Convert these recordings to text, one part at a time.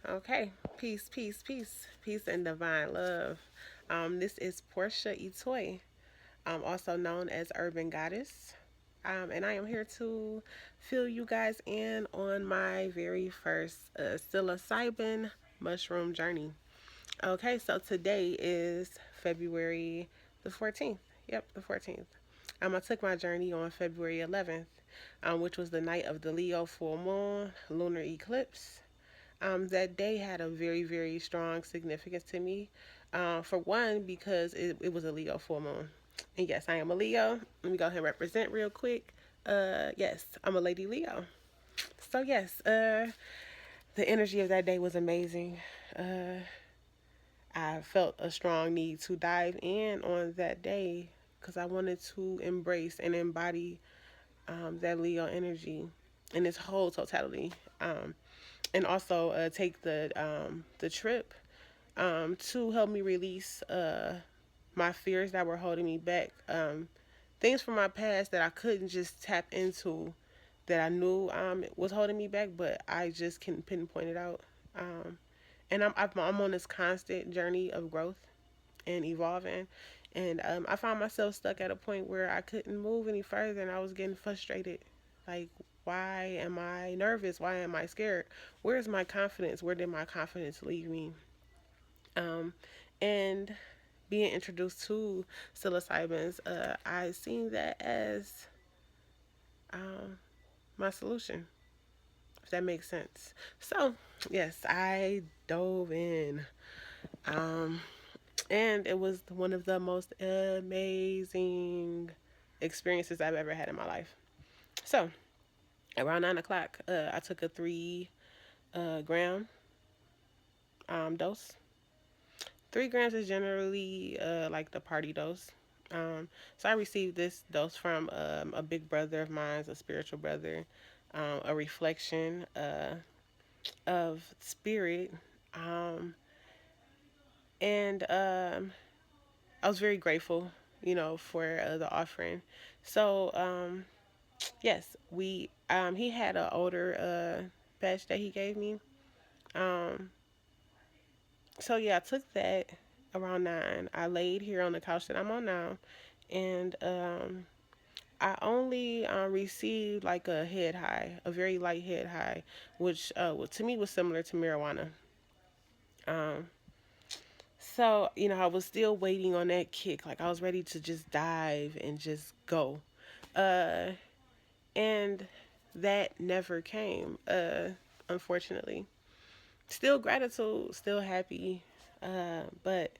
Okay, peace, peace, peace, peace, and divine love. This is Portia Etoy, also known as Urban Goddess, and I am here to fill you guys in on my very first psilocybin mushroom journey. Okay, so today is February the 14th. Yep, the 14th. I took my journey on February 11th, which was the night of the Leo full moon lunar eclipse. That day had a very, very strong significance to me. For one, because it was a Leo full moon. And yes, I am a Leo. Let me go ahead and represent real quick. Yes, I'm a Lady Leo. So, yes, the energy of that day was amazing. Uh, I felt a strong need to dive in on that day because I wanted to embrace and embody that Leo energy in its whole totality. And also take the trip to help me release my fears that were holding me back. Things from my past that I couldn't just tap into that I knew was holding me back, but I just couldn't pinpoint it out. And I'm on this constant journey of growth and evolving. And I found myself stuck at a point where I couldn't move any further and I was getting frustrated. Like, why am I nervous? Why am I scared? Where's my confidence? Where did my confidence leave me? Um, and being introduced to psilocybins, I seen that as um, my solution, if that makes sense. So, yes, I dove in. Um, and it was one of the most amazing experiences I've ever had in my life. So, around 9 o'clock, I took a 3 gram dose. 3 grams is generally like the party dose. So I received this dose from a big brother of mine, a spiritual brother, a reflection of spirit, um, and I was very grateful, for the offering. So yes, we he had an older batch that he gave me. Um, so yeah, I took that around 9. I laid here on the couch that I'm on now, and I only received like a head high, a very light head high, which to me was similar to marijuana. Um, so I was still waiting on that kick. Like I was ready to just dive and just go, uh, and that never came. Unfortunately, still gratitude, still happy, but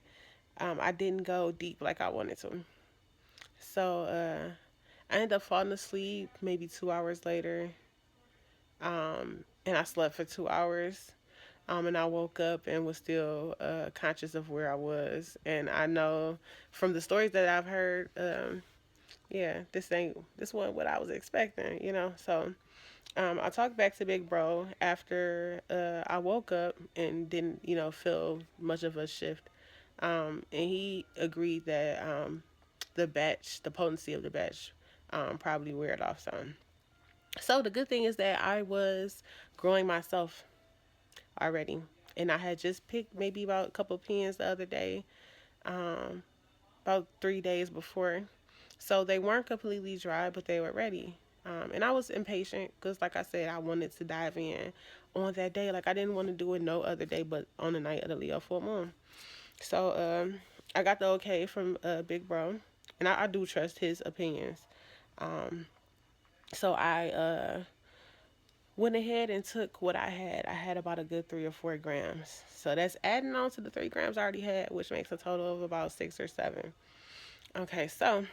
I didn't go deep like I wanted to. So I ended up falling asleep maybe 2 hours later, and I slept for 2 hours. And I woke up and was still conscious of where I was. And I know from the stories that I've heard, yeah, this wasn't what I was expecting. So I talked back to Big Bro after I woke up and didn't, feel much of a shift. And he agreed that the potency of the batch, probably wear it off some. So the good thing is that I was growing myself already, and I had just picked maybe about a couple pins the other day, um, about 3 days before. So they weren't completely dry, but they were ready. And I was impatient because, like I said, I wanted to dive in on that day. Like I didn't want to do it no other day, but on the night of the Leo full moon. So I got the okay from Big Bro, and I do trust his opinions. Um, so I went ahead and took what I had. I had about a good 3 or 4 grams. So that's adding on to the 3 grams I already had, which makes a total of about 6 or 7. Okay, so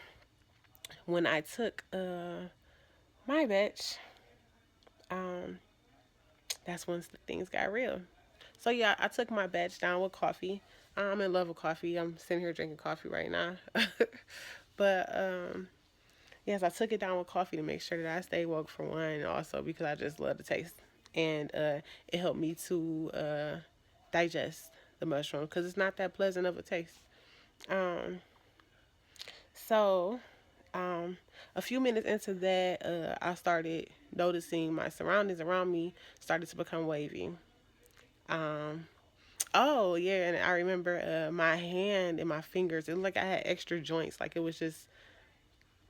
when I took my batch, um, that's when things got real. So yeah, I took my batch down with coffee. I'm in love with coffee. I'm sitting here drinking coffee right now. But yes, I took it down with coffee to make sure that I stay woke for one, and also because I just love the taste, and it helped me to digest the mushroom because it's not that pleasant of a taste. Um, so a few minutes into that, I started noticing my surroundings around me started to become wavy. Um, oh yeah, and I remember my hand and my fingers. It looked like I had extra joints. Like it was just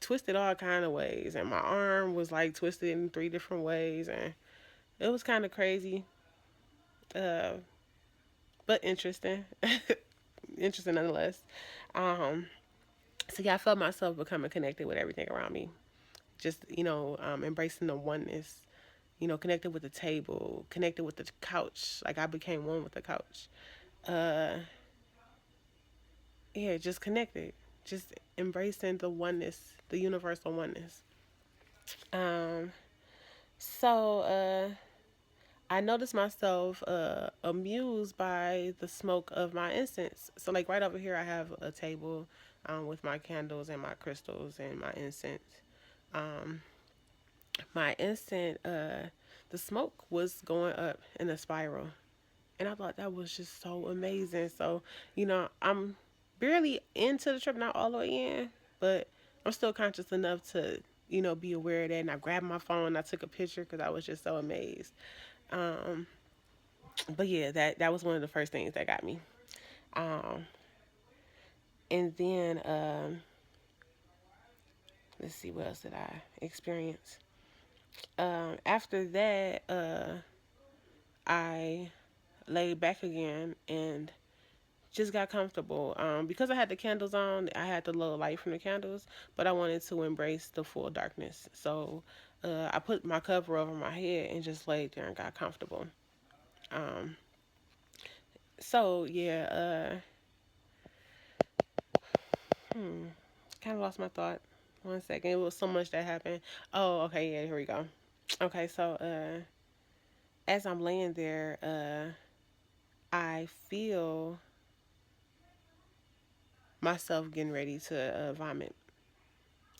twisted all kind of ways, and my arm was like twisted in three different ways, and it was kind of crazy, uh, but interesting. Interesting nonetheless. Um, so yeah, I felt myself becoming connected with everything around me. Just embracing the oneness. Connected with the table, connected with the couch. Like I became one with the couch. Uh, yeah, just connected. Just embracing the oneness, the universal oneness. Um, so I noticed myself amused by the smoke of my incense. So like right over here, I have a table with my candles and my crystals and my incense. Um, my incense, the smoke was going up in a spiral, and I thought that was just so amazing. So I'm barely into the trip, not all the way in, but I'm still conscious enough to be aware of that. And I grabbed my phone, and I took a picture because I was just so amazed. Um, but yeah, that was one of the first things that got me. Um, and then let's see, what else did I experience? After that, I laid back again and just got comfortable. Because I had the candles on, I had the low light from the candles, but I wanted to embrace the full darkness. So I put my cover over my head and just laid there and got comfortable. Um, so yeah, kind of lost my thought. One second, it was so much that happened. Oh, okay, yeah, here we go. Okay, so as I'm laying there, I feel myself getting ready to vomit.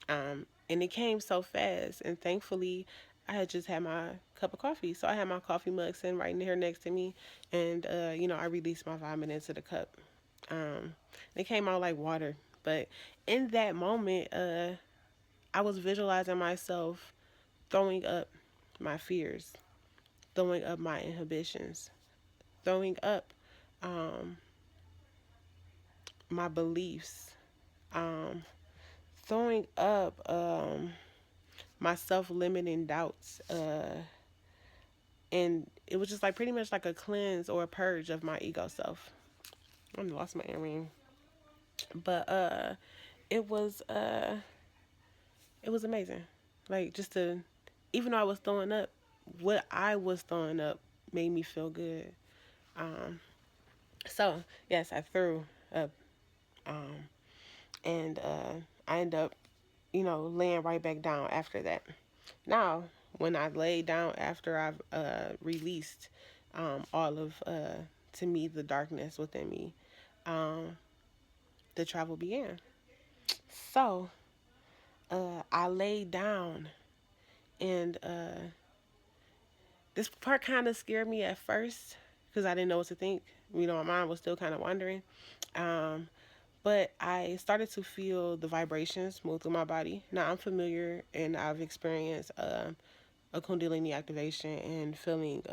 And it came so fast. And thankfully, I had just had my cup of coffee. So I had my coffee mug sitting right here next to me. And, I released my vomit into the cup. It came out like water. But in that moment, I was visualizing myself throwing up my fears, throwing up my inhibitions, throwing up um, my beliefs, um, throwing up my self limiting doubts. And it was just like pretty much like a cleanse or a purge of my ego self. I lost my earring, but it was uh, it was amazing. Like just to, even though I was throwing up, what I was throwing up made me feel good. Um, so yes, I threw up, um, and I ended up, laying right back down after that. Now, when I laid down after I've released all of, to me, the darkness within me, um, the travel began. So I laid down, and this part kind of scared me at first because I didn't know what to think. My mind was still kind of wandering. Um, but I started to feel the vibrations move through my body. Now I'm familiar and I've experienced a Kundalini activation and feeling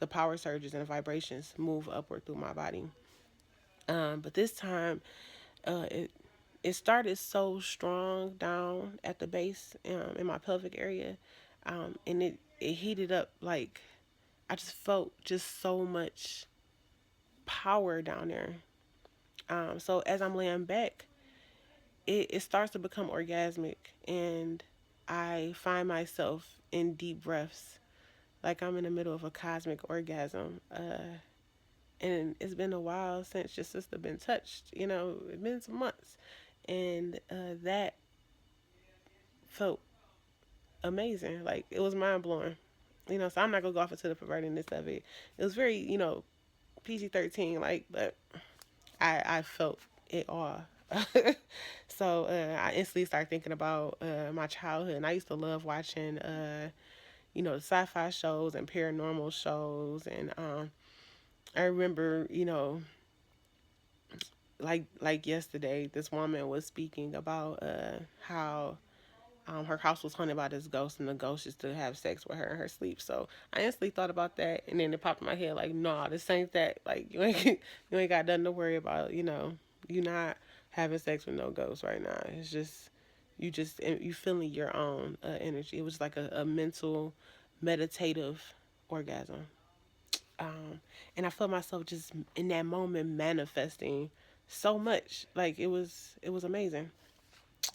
the power surges and the vibrations move upward through my body. But this time, it started so strong down at the base in my pelvic area, and it heated up like I just felt just so much power down there. So as I'm laying back, it starts to become orgasmic, and I find myself in deep breaths like I'm in the middle of a cosmic orgasm. And it's been a while since your sister been touched. It's been some months, and that felt amazing. Like it was mind blowing. So I'm not gonna go off into the pervertedness of it. It was very, PG-13, like, but I felt it all. So I instantly started thinking about my childhood, and I used to love watching, the sci-fi shows and paranormal shows, and I remember, like yesterday, this woman was speaking about how her house was haunted by this ghost, and the ghost used to have sex with her in her sleep. So I instantly thought about that, and then it popped in my head like, nah, this ain't that. Like you ain't you ain't got nothing to worry about. You know, you not having sex with no ghost right now. It's just you feeling your own energy. It was like a mental, meditative orgasm. And I felt myself just in that moment manifesting so much. Like it was amazing.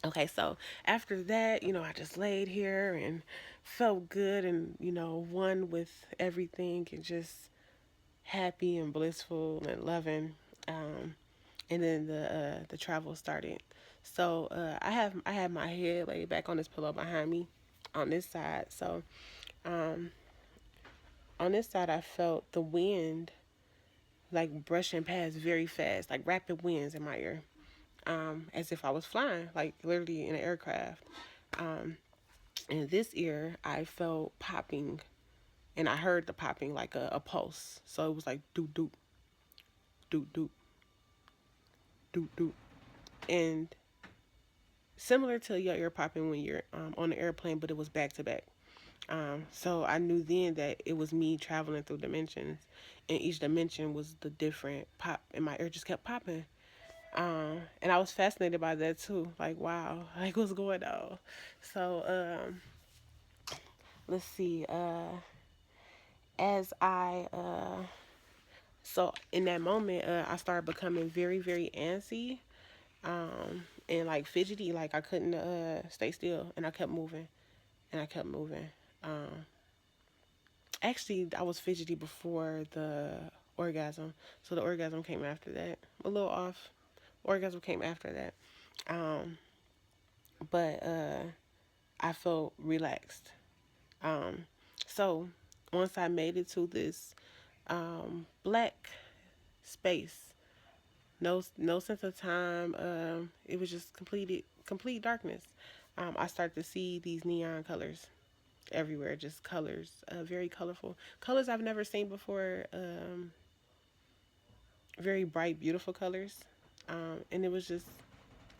Okay, so after that, I just laid here and felt good and, one with everything and just happy and blissful and loving. And then the travel started. So I had my head laid back on this pillow behind me on this side. So um, on this side, I felt the wind like brushing past very fast, like rapid winds in my ear, as if I was flying, like literally in an aircraft. Um, In this ear, I felt popping, and I heard the popping like a pulse. So it was like doop doop, doop doop, doop doop, and similar to your ear popping when you're on the airplane, but it was back to back. So I knew then that it was me traveling through dimensions, and each dimension was the different pop, and my ear just kept popping. And I was fascinated by that too. Like, wow, like what's going on? So let's see. As I So in that moment, I started becoming very, very antsy, and like fidgety. Like I couldn't stay still, and I kept moving, and I kept moving. Um, Actually, I was fidgety before the orgasm, so the orgasm came after that. A little off. Orgasm came after that, um, but I felt relaxed. Um, so once I made it to this black space, no sense of time. It was just complete darkness. I started to see these neon colors everywhere, just colors, very colorful colors I've never seen before. Very bright, beautiful colors, and it was just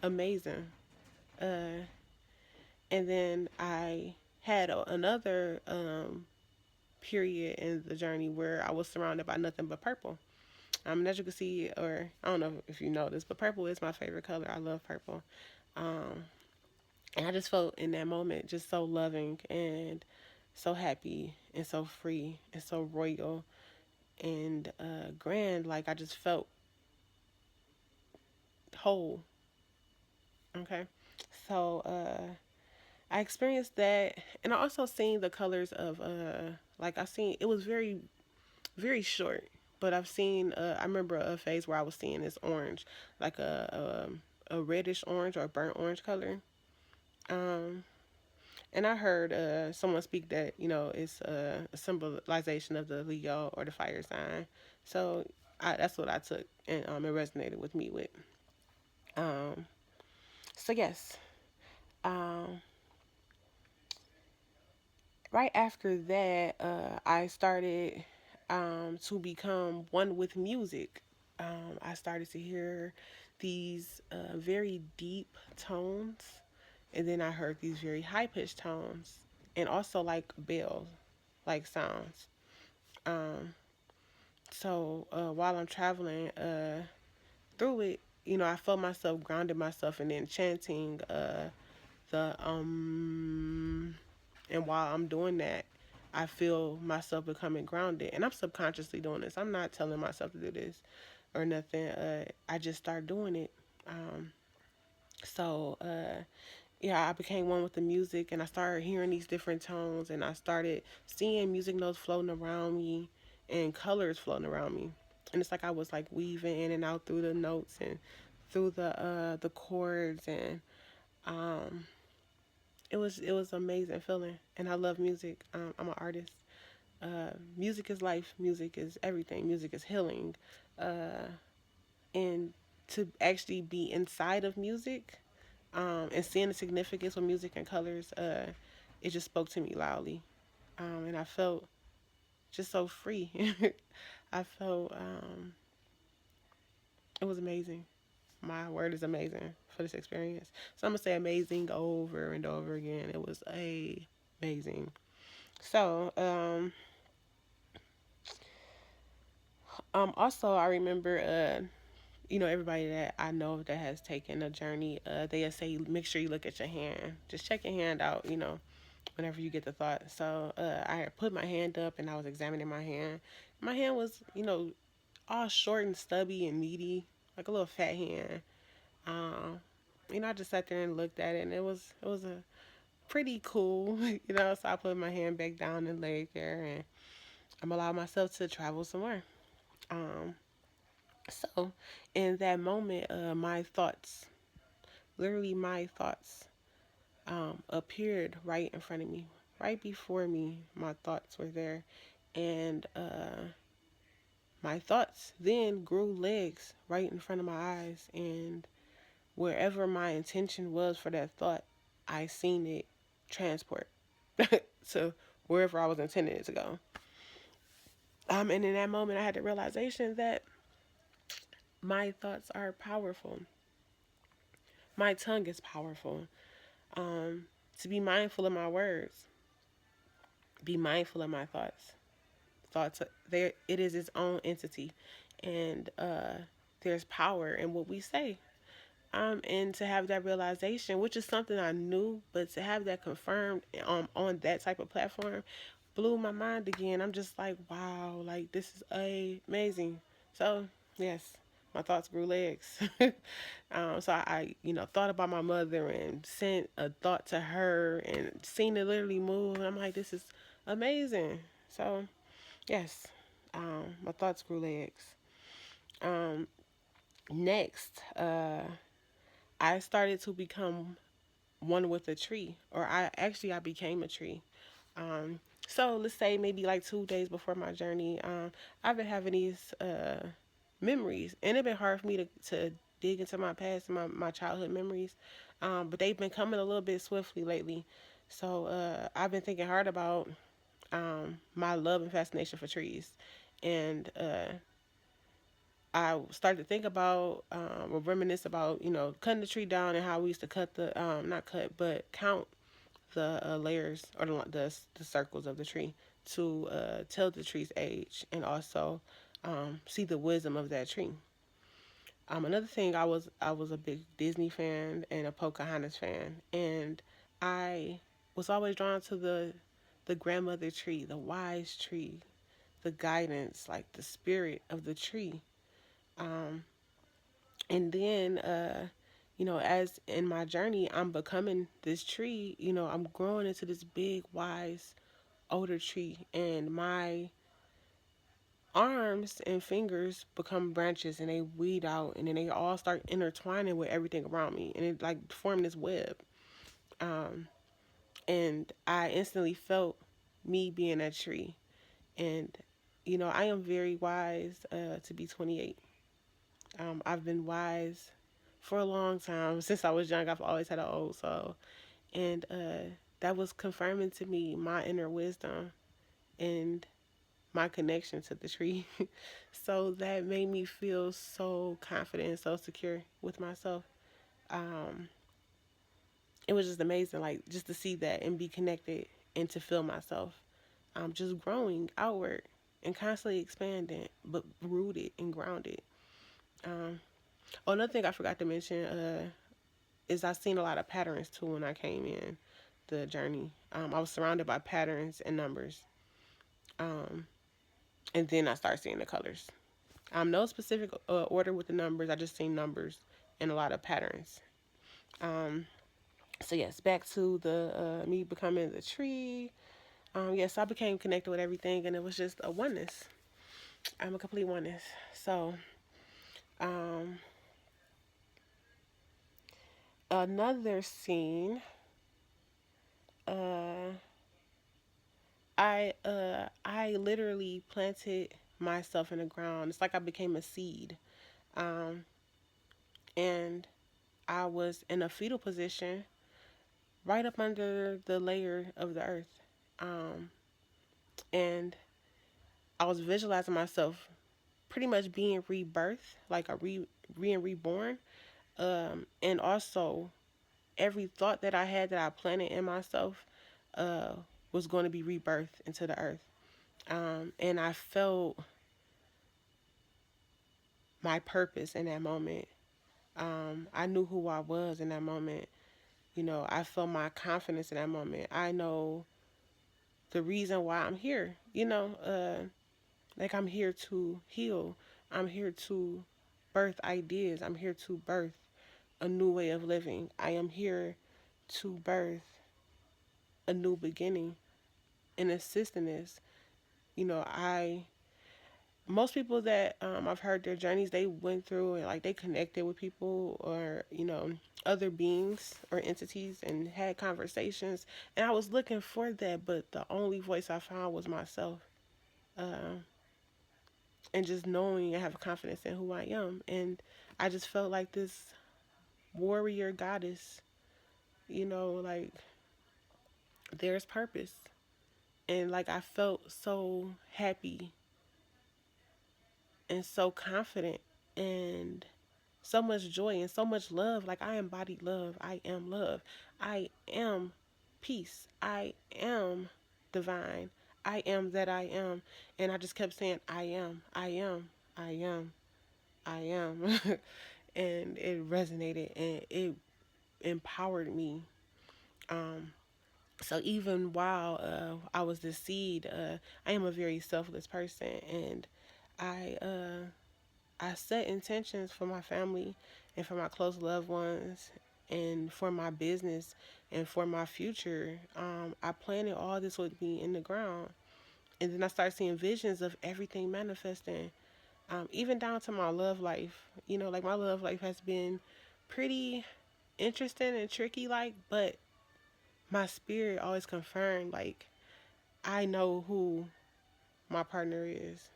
amazing. Uh, and then I had another period in the journey where I was surrounded by nothing but purple. And as you can see, or I don't know if you know this, but purple is my favorite color. I love purple. Um, and I just felt in that moment just so loving and so happy and so free and so royal and grand. Like I just felt whole. Okay. So I experienced that, and I also seen the colors of like I seen it was very very short, but I've seen. I remember a phase where I was seeing this orange, like a reddish orange or burnt orange color. Um, and I heard someone speak that it's a symbolization of the Leo or the fire sign. So that's what I took, and it resonated with me with. Um, so yes, um, right after that, I started to become one with music. I started to hear these very deep tones, and then I heard these very high pitched tones, and also like bells, like sounds. Um, so while I'm traveling through it, I felt myself grounding myself and then chanting the and while I'm doing that, I feel myself becoming grounded. And I'm subconsciously doing this. I'm not telling myself to do this or nothing. I just start doing it. Um, so yeah, I became one with the music, and I started hearing these different tones, and I started seeing music notes floating around me and colors floating around me. And it's like I was like weaving in and out through the notes and through the chords, and um it was amazing feeling. And I love music. I'm an artist. Music is life. Music is everything. Music is healing. Uh, and to actually be inside of music, and seeing the significance of music and colors, it just spoke to me loudly. And I felt just so free. I felt it was amazing. My word is amazing for this experience. So I'm gonna say amazing over and over again. It was amazing. So also I remember everybody that I know that has taken a journey, they say make sure you look at your hand. Just check your hand out, whenever you get the thought. So I had put my hand up and I was examining my hand. My hand was, all short and stubby and meaty, like a little fat hand. Um, I just sat there and looked at it, and it was a pretty cool, So I put my hand back down and laid there, and I'm allowed myself to travel some more. Um, so in that moment, my thoughts, literally my thoughts, appeared right in front of me, right before me. My thoughts were there, and my thoughts then grew legs right in front of my eyes, and wherever my intention was for that thought, I seen it transport to wherever I was intending it to go. And in that moment, I had the realization that my thoughts are powerful. My tongue is powerful. To be mindful of my words, be mindful of my thoughts. Thoughts, there, it is its own entity, and there's power in what we say. And to have that realization, which is something I knew, but to have that confirmed on that type of platform blew my mind again. I'm just like, wow, like this is amazing. So yes, my thoughts grew legs. So I thought about my mother and sent a thought to her and seen it literally move. And I'm like, this is amazing. So yes, my thoughts grew legs. Um, Next, I started to become one with a tree, or I became a tree. So let's say maybe like 2 days before my journey, I've been having these memories, and it's been hard for me to dig into my past and my childhood memories, but they've been coming a little bit swiftly lately. So I've been thinking hard about my love and fascination for trees, and I started to think about or reminisce about cutting the tree down and how we used to cut the not cut but count the layers or the circles of the tree to tell the tree's age and also see the wisdom of that tree. Another thing, I was a big Disney fan and a Pocahontas fan, and I was always drawn to the grandmother tree, the wise tree, the guidance, like the spirit of the tree. Um, and then as in my journey I'm becoming this tree, I'm growing into this big wise older tree, and my arms and fingers become branches and they weed out, and then they all start intertwining with everything around me, and it like formed this web. um and I instantly felt me being that tree. And I am very wise to be 28. I've been wise for a long time. Since I was young, I've always had an old soul. And that was confirming to me my inner wisdom and my connection to the tree. So that made me feel so confident and so secure with myself. Um, it was just amazing, like just to see that and be connected and to feel myself just growing outward and constantly expanding, but rooted and grounded. Um, Another thing I forgot to mention is I seen a lot of patterns too when I came in the journey. I was surrounded by patterns and numbers, um, and then I started seeing the colors. No specific order with the numbers. I just seen numbers and a lot of patterns. Um, so yes, back to the me becoming the tree. Yes, I became connected with everything, and it was just a oneness. I'm a complete oneness. So um, another scene. Uh, I literally planted myself in the ground. It's like I became a seed. Um, and I was in a fetal position right up under the layer of the earth. Um, and I was visualizing myself pretty much being rebirthed, like being reborn. And also every thought that I had that I planted in myself uh, was going to be rebirthed into the earth. And I felt my purpose in that moment. I knew who I was in that moment. I felt my confidence in that moment. I know the reason why I'm here. Like I'm here to heal. I'm here to birth ideas. I'm here to birth a new way of living. I am here to birth a new beginning and assist in this. I most people that I've heard their journeys they went through and like they connected with people or other beings or entities and had conversations, and I was looking for that, but the only voice I found was myself. Uh, and just knowing and have confidence in who I am, and I just felt like this warrior goddess. Like there's purpose, and like I felt so happy and so confident and so much joy and so much love. Like I embodied love. I am love. I am peace. I am divine. I am that I am. And I just kept saying, I am, I am, I am, I am. And it resonated and it empowered me. Um, so even while I was the seed, I am a very selfless person, and I I set intentions for my family and for my close loved ones and for my business and for my future. I planted all this would be in the ground. And then I started seeing visions of everything manifesting, even down to my love life. Like my love life has been pretty interesting and tricky, like, but my spirit always confirmed, like, I know who my partner is.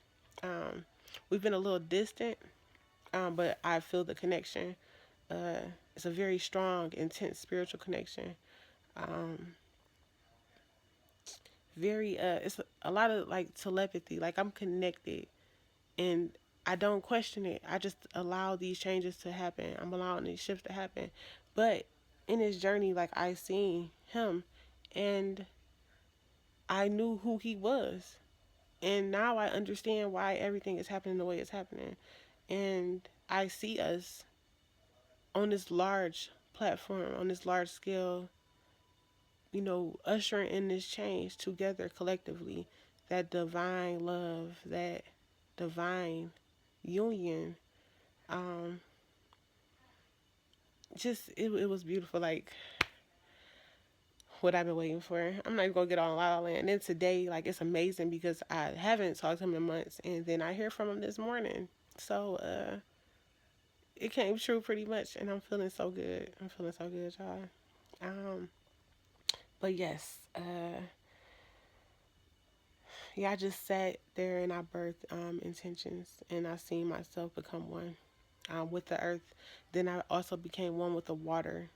Um, we've been a little distant, but I feel the connection. Uh, it's a very strong, intense spiritual connection. Um, it's a lot of like telepathy. Like I'm connected, and I don't question it. I just allow these changes to happen. I'm allowing these shifts to happen. But in his journey, like I seen him, and I knew who he was, and now I understand why everything is happening the way it's happening, and I see us on this large platform, on this large scale, ushering in this change together collectively. That divine love, that divine union. Um, it was beautiful. Like what I've been waiting for. I'm not even gonna get on La La Land. And then today, like it's amazing because I haven't talked to him in months, and then I hear from him this morning. So it came true pretty much, and I'm feeling so good. I'm feeling so good, y'all. Um, but yes, yeah, I just sat there and I birthed intentions, and I seen myself become one with the earth. Then I also became one with the water.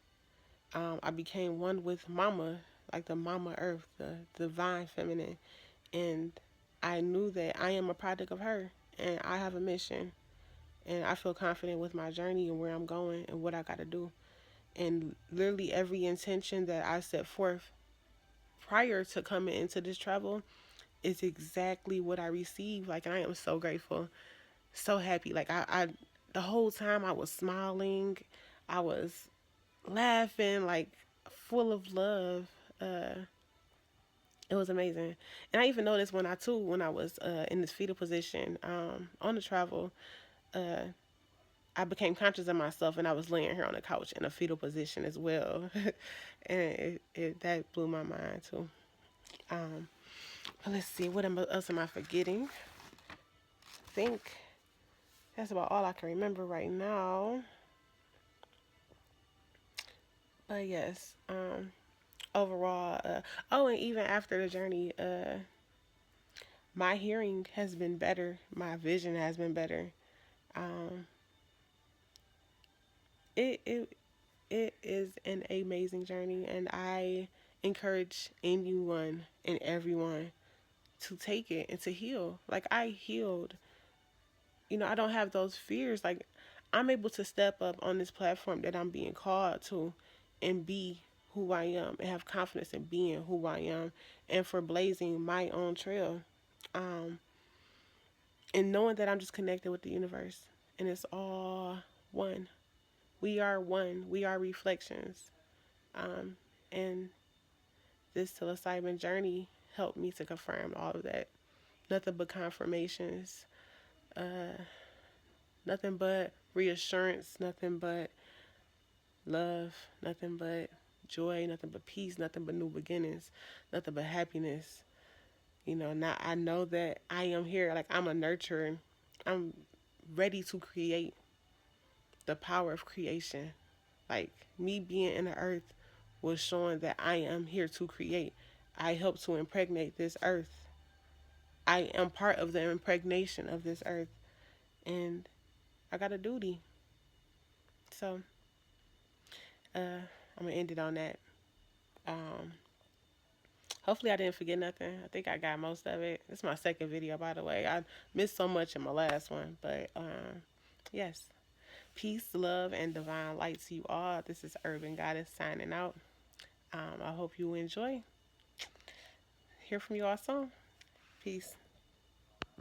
I became one with Mama, like the Mama Earth, the divine feminine, and I knew that I am a product of her, and I have a mission, and I feel confident with my journey and where I'm going and what I got to do. And literally every intention that I set forth prior to coming into this travel is exactly what I received. Like I am so grateful, so happy. Like I the whole time I was smiling, I was laughing, like full of love. It was amazing, and I even noticed when I was in this fetal position on the travel, uh, I became conscious of myself, and I was laying here on the couch in a fetal position as well, and that blew my mind too. Um, but let's see, else am I forgetting? I think that's about all I can remember right now. But yes, overall, oh, and even after the journey, my hearing has been better. My vision has been better. Um, it it is an amazing journey, and I encourage anyone and everyone to take it and to heal. Like I healed. I don't have those fears. Like I'm able to step up on this platform that I'm being called to and be who I am and have confidence in being who I am and for blazing my own trail. Um, and knowing that I'm just connected with the universe and it's all one. We are one. We are reflections. And this psilocybin journey helped me to confirm all of that. Nothing but confirmations, nothing but reassurance, nothing but love, nothing but joy, nothing but peace, nothing but new beginnings, nothing but happiness. Now I know that I am here. Like I'm a nurturer. I'm ready to create the power of creation. Like me being in the earth was showing that I am here to create. I help to impregnate this earth. I am part of the impregnation of this earth. And I got a duty. So I'm going to end it on that. Um, Hopefully I didn't forget nothing. I think I got most of it. It's my second video, by the way. I missed so much in my last one. But yes. Peace, love, and divine light to you all. This is Urban Goddess signing out. I hope you enjoy. Hear from you all soon. Peace.